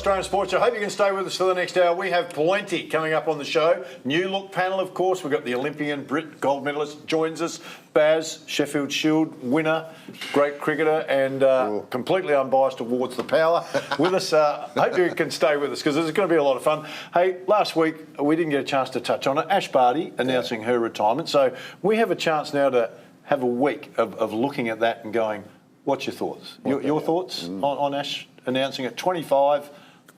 Australian Sports. I hope you can stay with us for the next hour. We have plenty coming up on the show. New look panel, of course. We've got the Olympian, Brit, gold medalist, joins us. Baz, Sheffield Shield winner, great cricketer, and completely unbiased towards the power. With us, I hope you can stay with us because it's going to be a lot of fun. Hey, last week we didn't get a chance to touch on it. Ash Barty announcing her retirement. So we have a chance now to have a week of looking at that and going, what's your thoughts? Your thoughts on Ash announcing at 25,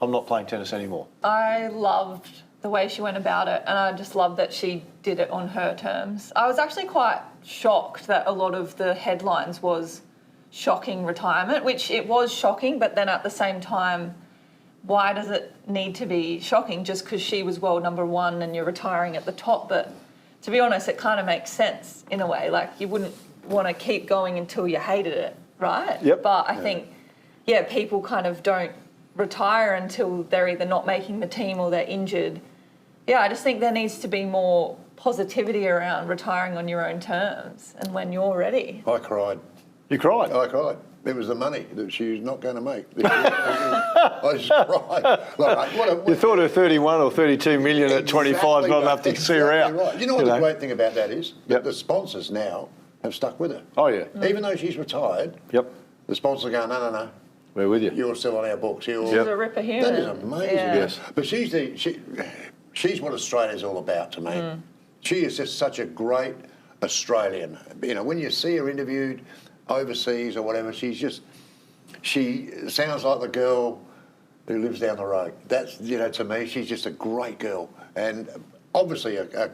I'm not playing tennis anymore? I loved the way she went about it, and I just loved that she did it on her terms. I was actually quite shocked that a lot of the headlines was shocking retirement, which it was shocking, but then at the same time, why does it need to be shocking just because she was world number one and you're retiring at the top? But to be honest, it kind of makes sense in a way. Like, you wouldn't want to keep going until you hated it, right? Yep. But I think, people kind of don't retire until they're either not making the team or they're injured. I just think there needs to be more positivity around retiring on your own terms and when you're ready. I cried. You cried? I cried. It was the money that she's not going to make. I just cried. Like, you thought her 31 or 32 million at 25 is not enough to see her out. Right. You know what the great thing about that is? That the sponsors now have stuck with her. Oh, yeah. Even though she's retired, the sponsors are going, no. We're with you. You're still on our books. She's a ripper human. That is amazing. Yes. But she's what Australia's all about to me. She is just such a great Australian. You know, when you see her interviewed overseas or whatever, she sounds like the girl who lives down the road. That's, to me, she's just a great girl and obviously a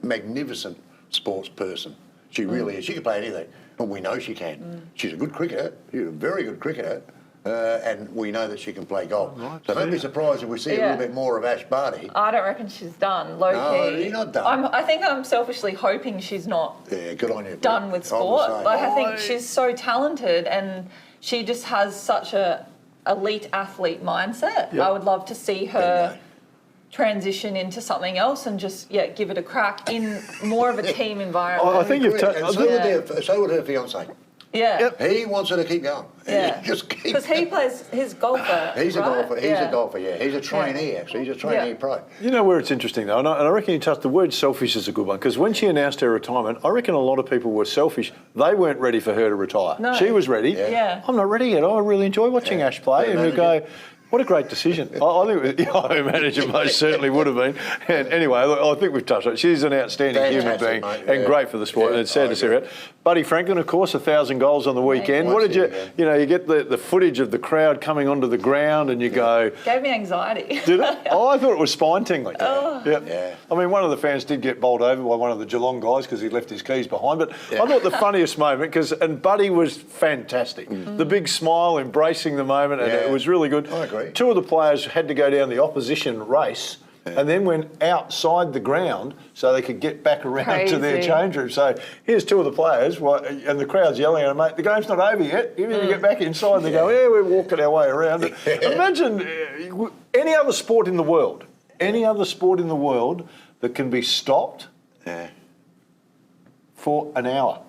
magnificent sports person. She really is. She can play anything, and we know she can. She's a good cricketer. She's a very good cricketer. And we know that she can play golf. Right, so don't be surprised if we see a little bit more of Ash Barty. I don't reckon she's done, low-key. No, you're not done. I think I'm selfishly hoping she's not good on you, done with sport. I think she's so talented and she just has such a elite athlete mindset. I would love to see her transition into something else and just give it a crack in more of a team environment. I think you've so would her fiancé. He wants her to keep going. Because he plays his golfer. He's a golfer. He's a golfer. He's a trainee. Actually, he's a trainee pro. You know where it's interesting though, and I reckon you touched the word selfish is a good one because when she announced her retirement, I reckon a lot of people were selfish. They weren't ready for her to retire. No. She was ready. I'm not ready yet. I really enjoy watching Ash play, and you go, what a great decision. I think the manager most certainly would have been. And anyway, I think we've touched on it. She's an outstanding human being and great for the sport. And it's sad to see her out. Buddy Franklin, of course, 1,000 goals on the weekend. What did you get the footage of the crowd coming onto the ground and you go... Gave me anxiety. Did it? I thought it was spine-tingling. I mean, one of the fans did get bowled over by one of the Geelong guys because he left his keys behind. But I thought the funniest moment, and Buddy was fantastic. The big smile, embracing the moment, and it was really good. I agree. Two of the players had to go down the opposition race and then went outside the ground so they could get back around to their change room. So here's two of the players, and the crowd's yelling at them, mate, the game's not over yet. Even if you get back inside, and they go, we're walking our way around. Imagine any other sport in the world that can be stopped for an hour.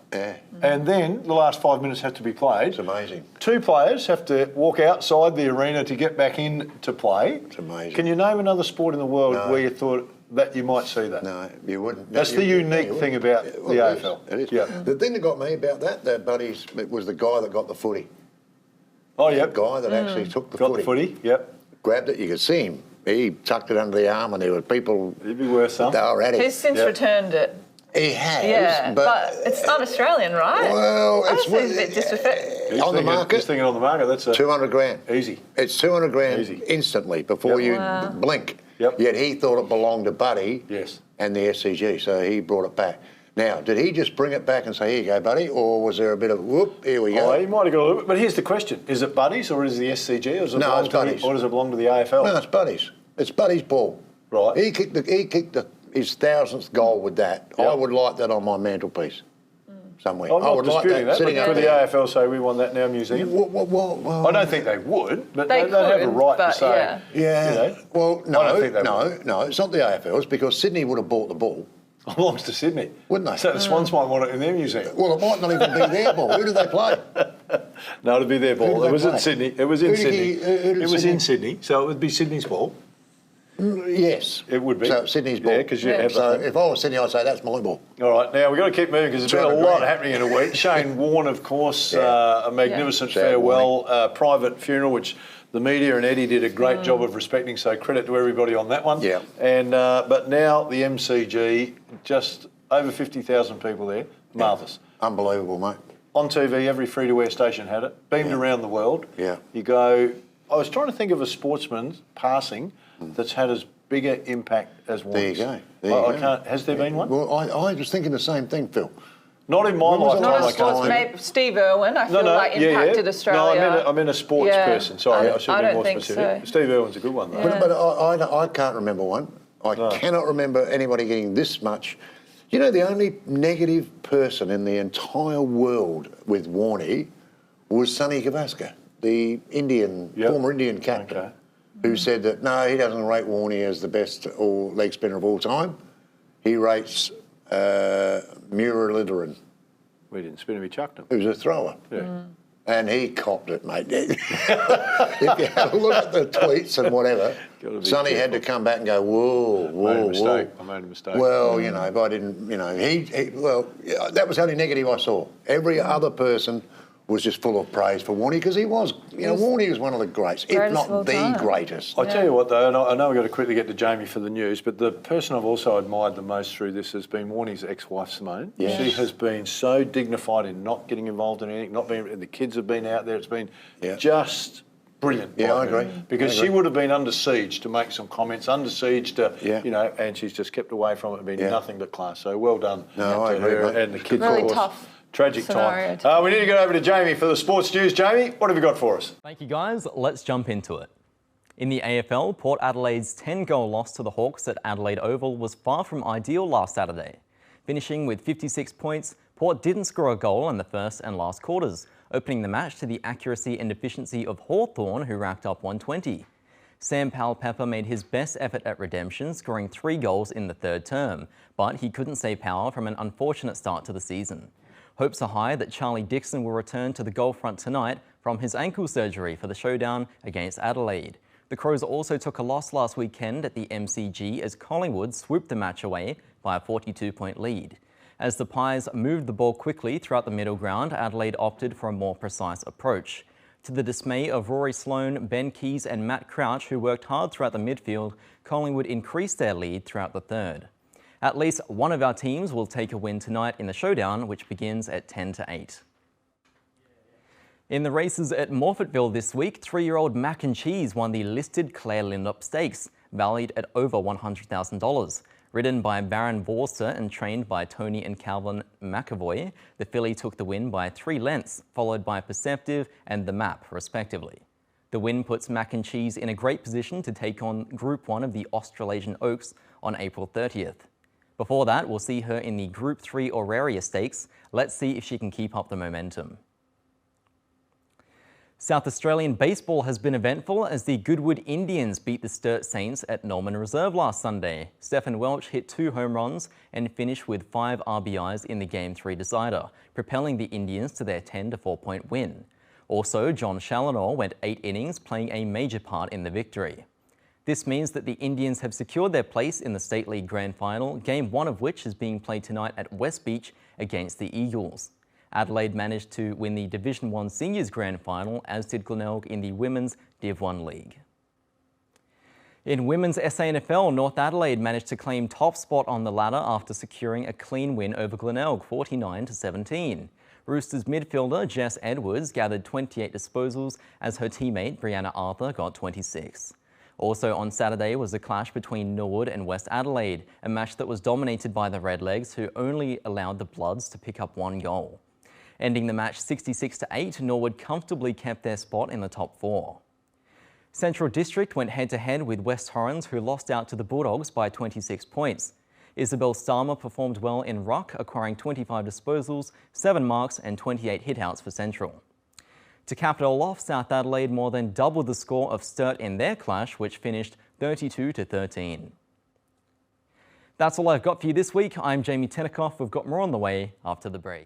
And then the last 5 minutes have to be played. It's amazing. Two players have to walk outside the arena to get back in to play. It's amazing. Can you name another sport in the world where you thought that you might see that? No, you wouldn't. That's the unique thing about the AFL. It is. The thing that got me about that, buddies, it was the guy that got the footy. Oh, yeah. The guy that actually took the footy. Got the footy, yep. Grabbed it, you could see him. He tucked it under the arm and there were people... He'd be worth some. They were at it. He's since returned it. He has, but it's not Australian, right? Well, it's a bit disrespectful. On the market. He's thinking on the market. That's 200 grand. Easy. It's 200 grand instantly before you blink. Yet he thought it belonged to Buddy and the SCG, so he brought it back. Now, did he just bring it back and say, here you go, Buddy, or was there a bit of whoop? Here we go. Oh, he might have got a little bit. But here's the question: is it Buddies or is it the SCG, or does it belong to Buddies? Or does it belong to the AFL? No, it's Buddies. It's Buddy's ball. Right. He kicked his 1,000th goal with that. I would like that on my mantelpiece somewhere. I'm not disputing that. Sitting Could the AFL say we won that in our museum? Well, I don't think they would, but they they'd have a right to say. Yeah. Well, no, I don't think they would. No, it's not the AFL. It's because Sydney would have bought the ball. belongs to Sydney. Wouldn't they? So the Swans might want it in their museum. Well, it might not even be their ball. Who do they play? No, it'd be their Who ball. do It they was in play? Sydney. It was in Who did Sydney. who did It was Sydney- in Sydney, so it would be Sydney's ball. Yes. It would be. So Sydney's ball. Yeah, 'cause you have So the thing. if I was Sydney, I'd say that's my ball. All right, now we've got to keep moving because there's been a 200 lot grand. happening in a week. Shane Warne, of course, Yeah. a magnificent Sad farewell, private funeral, which the media and Eddie did a great job of respecting, so credit to everybody on that one. Yeah. And but now the MCG, just over 50,000 people there, marvellous. Unbelievable, mate. On TV, every free-to-air station had it, beamed around the world. Yeah. You go, I was trying to think of a sportsman passing that's had as bigger impact as one. There you go. There you I go. can't, has there been one? Well, I was thinking the same thing, Phil. Not in my When was the lifetime, Not a I last can't sports, think. maybe Steve Irwin, I feel like impacted Australia. No, I meant a sports Yeah. person. Sorry, I should I have been don't more think specific. so. Steve Irwin's a good one, though. Yeah. But I can't remember one. I cannot remember anybody getting this much. You know, the only negative person in the entire world with Warnie was Sonny Gavaskar, the former Indian captain, who said that, no, he doesn't rate Warnie as the best leg spinner of all time. He rates Muralidharan, We didn't spin him, he chucked him. who's a thrower. Yeah. And he copped it, mate. If you have a look at the tweets and whatever, Gotta be Sonny had to careful. come back and go, whoa, I made a whoa, mistake. whoa. I made a mistake. Well, you know, if I didn't, you know, that was the only negative I saw. Every other person was just full of praise for Warnie because he was, Warnie was one of the greats, if Greatest not of all the time. greatest. I tell you what, though, and I know we've got to quickly get to Jamie for the news, but the person I've also admired the most through this has been Warnie's ex-wife, Simone. Yes. She has been so dignified in not getting involved in anything, and the kids have been out there. It's been just brilliant. Yeah, I by her. agree. Because she would have been under siege to make some comments, under siege to, Yeah. and she's just kept away from it and been Yeah. nothing but class. So well done No, I to agree, her mate. and the kids. Really of course. tough Tragic scenario time. We need to go over to Jamie for the sports news. Jamie, what have you got for us? Thank you guys, let's jump into it. In the AFL, Port Adelaide's 10-goal loss to the Hawks at Adelaide Oval was far from ideal last Saturday. Finishing with 56 points, Port didn't score a goal in the first and last quarters, opening the match to the accuracy and efficiency of Hawthorn, who racked up 120. Sam Powell-Pepper made his best effort at redemption, scoring 3 goals in the third term, but he couldn't save Powell from an unfortunate start to the season. Hopes are high that Charlie Dixon will return to the goal front tonight from his ankle surgery for the showdown against Adelaide. The Crows also took a loss last weekend at the MCG as Collingwood swooped the match away by a 42-point lead. As the Pies moved the ball quickly throughout the middle ground, Adelaide opted for a more precise approach. To the dismay of Rory Sloane, Ben Keys and Matt Crouch, who worked hard throughout the midfield, Collingwood increased their lead throughout the third. At least one of our teams will take a win tonight in the showdown, which begins at 10-8. In the races at Morphettville this week, 3-year-old Mac and Cheese won the listed Claire Lindop Stakes, valued at over $100,000. Ridden by Baron Vorster and trained by Tony and Calvin McAvoy, the filly took the win by 3 lengths, followed by Perceptive and The Map, respectively. The win puts Mac and Cheese in a great position to take on Group 1 of the Australasian Oaks on April 30th. Before that, we'll see her in the Group 3 Auraria Stakes. Let's see if she can keep up the momentum. South Australian baseball has been eventful as the Goodwood Indians beat the Sturt Saints at Norman Reserve last Sunday. Stephen Welch hit 2 home runs and finished with 5 RBIs in the Game 3 decider, propelling the Indians to their 10-4 point win. Also, John Challinor went 8 innings, playing a major part in the victory. This means that the Indians have secured their place in the State League Grand Final, Game 1 of which is being played tonight at West Beach against the Eagles. Adelaide managed to win the Division 1 Seniors Grand Final, as did Glenelg in the Women's Div 1 League. In Women's SANFL, North Adelaide managed to claim top spot on the ladder after securing a clean win over Glenelg, 49-17. Roosters midfielder Jess Edwards gathered 28 disposals as her teammate Brianna Arthur got 26. Also on Saturday was a clash between Norwood and West Adelaide, a match that was dominated by the Redlegs, who only allowed the Bloods to pick up 1 goal. Ending the match 66-8, Norwood comfortably kept their spot in the top 4. Central District went head-to-head with West Torrens, who lost out to the Bulldogs by 26 points. Isabel Starmer performed well in ruck, acquiring 25 disposals, 7 marks and 28 hitouts for Central. To cap it all off, South Adelaide more than doubled the score of Sturt in their clash, which finished 32-13. That's all I've got for you this week. I'm Jamie Tenikoff. We've got more on the way after the break.